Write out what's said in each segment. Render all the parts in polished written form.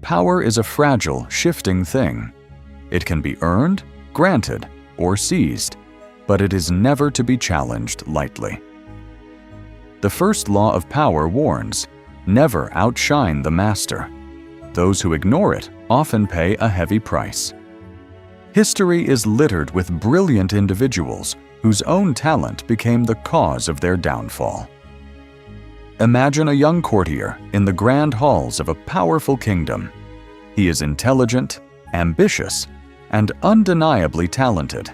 Power is a fragile, shifting thing. It can be earned, granted, or seized, but it is never to be challenged lightly. The first law of power warns, never outshine the master. Those who ignore it often pay a heavy price. History is littered with brilliant individuals whose own talent became the cause of their downfall. Imagine a young courtier in the grand halls of a powerful kingdom. He is intelligent, ambitious, and undeniably talented.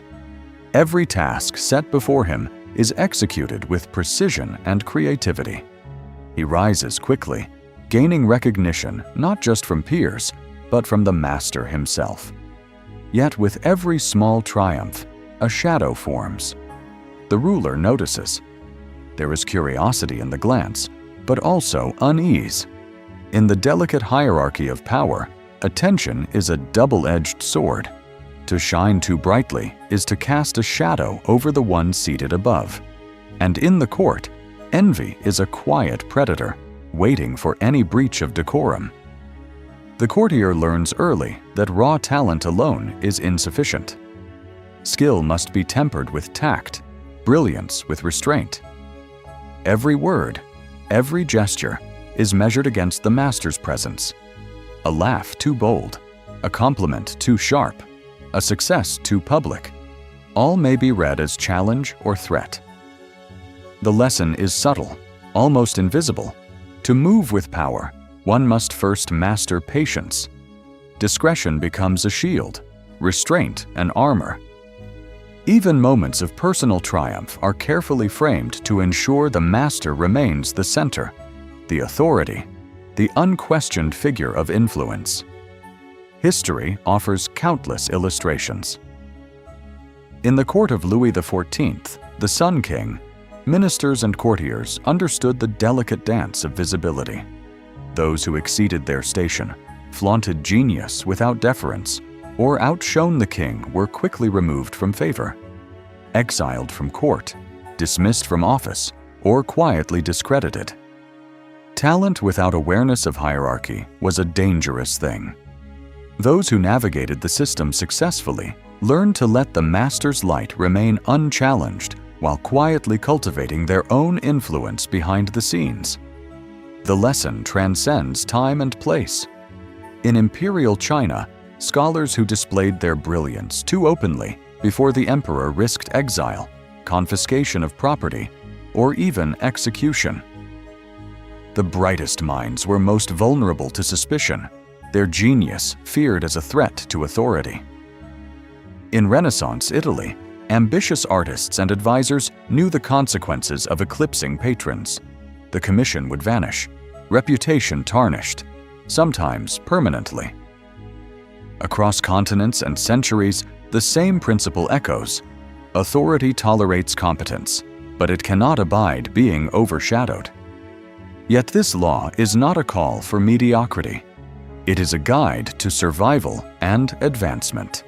Every task set before him is executed with precision and creativity. He rises quickly, gaining recognition not just from peers, but from the master himself. Yet with every small triumph, a shadow forms. The ruler notices. There is curiosity in the glance, but also unease. In the delicate hierarchy of power, attention is a double-edged sword. To shine too brightly is to cast a shadow over the one seated above. And in the court, envy is a quiet predator, waiting for any breach of decorum. The courtier learns early that raw talent alone is insufficient. Skill must be tempered with tact, brilliance with restraint. Every word, every gesture is measured against the master's presence. A laugh too bold, a compliment too sharp, a success too public, all may be read as challenge or threat. The lesson is subtle, almost invisible. To move with power, one must first master patience. Discretion becomes a shield, restraint an armor. Even moments of personal triumph are carefully framed to ensure the master remains the center, the authority, the unquestioned figure of influence. History offers countless illustrations. In the court of Louis XIV, the Sun King, ministers and courtiers understood the delicate dance of visibility. Those who exceeded their station, flaunted genius without deference, or outshone the king were quickly removed from favor, exiled from court, dismissed from office, or quietly discredited. Talent without awareness of hierarchy was a dangerous thing. Those who navigated the system successfully learned to let the master's light remain unchallenged while quietly cultivating their own influence behind the scenes. The lesson transcends time and place. In imperial China, scholars who displayed their brilliance too openly before the emperor risked exile, confiscation of property, or even execution. The brightest minds were most vulnerable to suspicion, their genius feared as a threat to authority. In Renaissance Italy, ambitious artists and advisors knew the consequences of eclipsing patrons. The commission would vanish, reputation tarnished, sometimes permanently. Across continents and centuries, the same principle echoes. Authority tolerates competence, but it cannot abide being overshadowed. Yet this law is not a call for mediocrity. It is a guide to survival and advancement.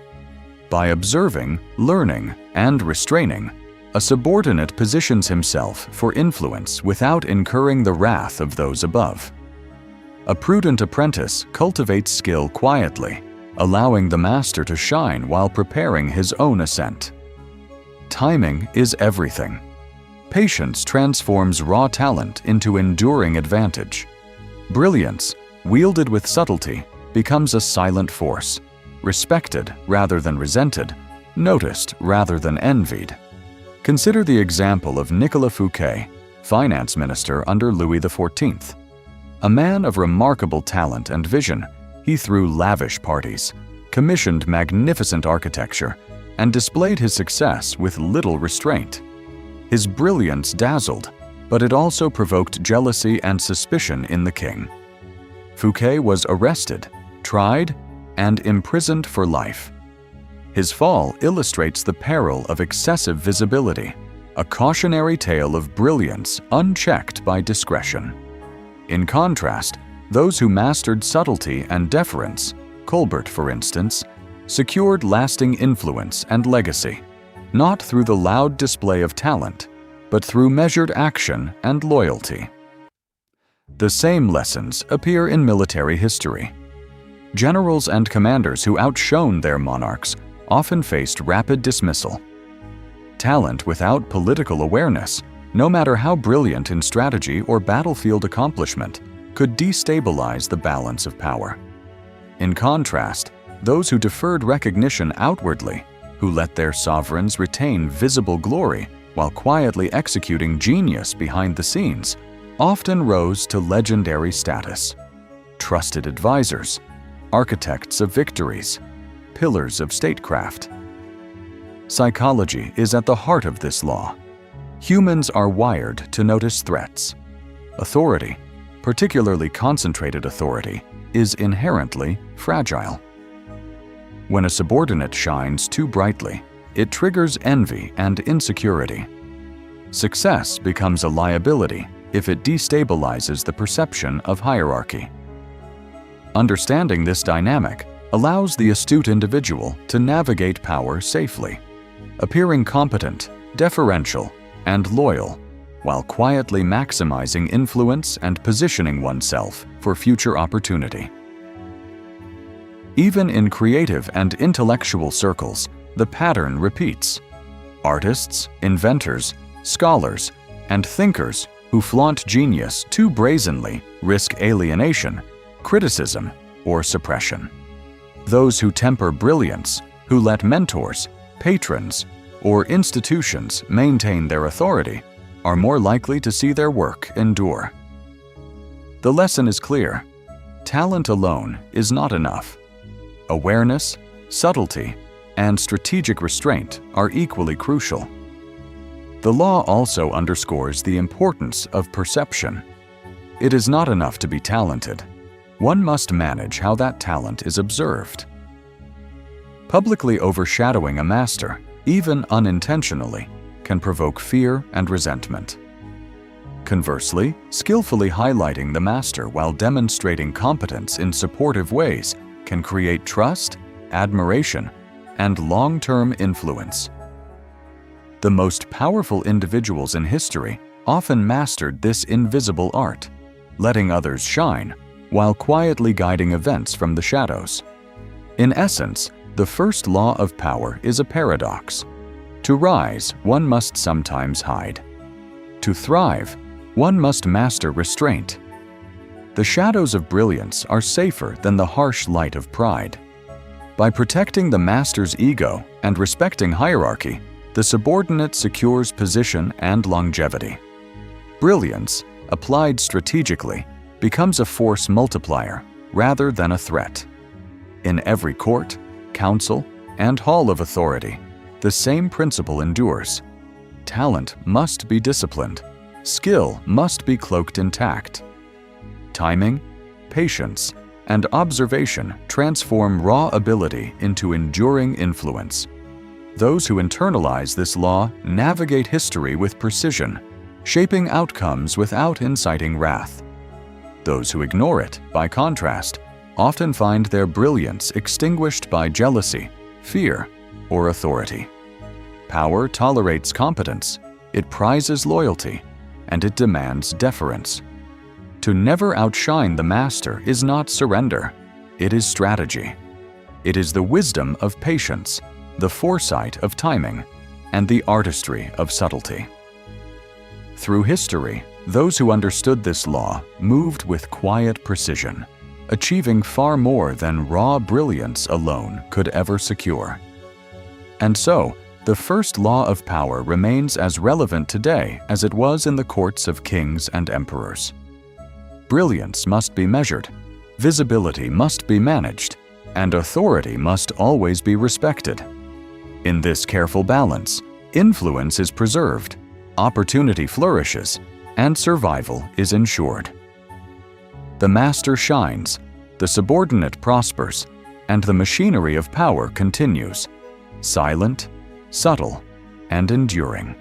By observing, learning, and restraining, a subordinate positions himself for influence without incurring the wrath of those above. A prudent apprentice cultivates skill quietly, allowing the master to shine while preparing his own ascent. Timing is everything. Patience transforms raw talent into enduring advantage. Brilliance, wielded with subtlety, becomes a silent force, respected rather than resented, noticed rather than envied. Consider the example of Nicolas Fouquet, finance minister under Louis XIV. A man of remarkable talent and vision, he threw lavish parties, commissioned magnificent architecture, and displayed his success with little restraint. His brilliance dazzled, but it also provoked jealousy and suspicion in the king. Fouquet was arrested, tried, and imprisoned for life. His fall illustrates the peril of excessive visibility, a cautionary tale of brilliance unchecked by discretion. In contrast, those who mastered subtlety and deference, Colbert for instance, secured lasting influence and legacy, not through the loud display of talent, but through measured action and loyalty. The same lessons appear in military history. Generals and commanders who outshone their monarchs often faced rapid dismissal. Talent without political awareness, no matter how brilliant in strategy or battlefield accomplishment, could destabilize the balance of power. In contrast, those who deferred recognition outwardly, who let their sovereigns retain visible glory while quietly executing genius behind the scenes, often rose to legendary status. Trusted advisors, architects of victories, pillars of statecraft. Psychology is at the heart of this law. Humans are wired to notice threats. Authority, particularly concentrated authority, is inherently fragile. When a subordinate shines too brightly, it triggers envy and insecurity. Success becomes a liability if it destabilizes the perception of hierarchy. Understanding this dynamic allows the astute individual to navigate power safely, appearing competent, deferential, and loyal, while quietly maximizing influence and positioning oneself for future opportunity. Even in creative and intellectual circles, the pattern repeats. Artists, inventors, scholars, and thinkers who flaunt genius too brazenly risk alienation, criticism, or suppression. Those who temper brilliance, who let mentors, patrons, or institutions maintain their authority, are more likely to see their work endure. The lesson is clear. Talent alone is not enough. Awareness, subtlety, and strategic restraint are equally crucial. The law also underscores the importance of perception. It is not enough to be talented. One must manage how that talent is observed. Publicly overshadowing a master, even unintentionally, can provoke fear and resentment. Conversely, skillfully highlighting the master while demonstrating competence in supportive ways can create trust, admiration, and long-term influence. The most powerful individuals in history often mastered this invisible art, letting others shine while quietly guiding events from the shadows. In essence, the first law of power is a paradox. To rise, one must sometimes hide. To thrive, one must master restraint. The shadows of brilliance are safer than the harsh light of pride. By protecting the master's ego and respecting hierarchy, the subordinate secures position and longevity. Brilliance, applied strategically, becomes a force multiplier rather than a threat. In every court, council, and hall of authority, the same principle endures. Talent must be disciplined. Skill must be cloaked in tact. Timing, patience, and observation transform raw ability into enduring influence. Those who internalize this law navigate history with precision, shaping outcomes without inciting wrath. Those who ignore it, by contrast, often find their brilliance extinguished by jealousy, fear, or authority. Power tolerates competence, it prizes loyalty, and it demands deference. To never outshine the master is not surrender, it is strategy. It is the wisdom of patience, the foresight of timing, and the artistry of subtlety. Through history, those who understood this law moved with quiet precision, achieving far more than raw brilliance alone could ever secure. And so, the first law of power remains as relevant today as it was in the courts of kings and emperors. Brilliance must be measured, visibility must be managed, and authority must always be respected. In this careful balance, influence is preserved, opportunity flourishes, and survival is ensured. The master shines, the subordinate prospers, and the machinery of power continues, silent, subtle, and enduring.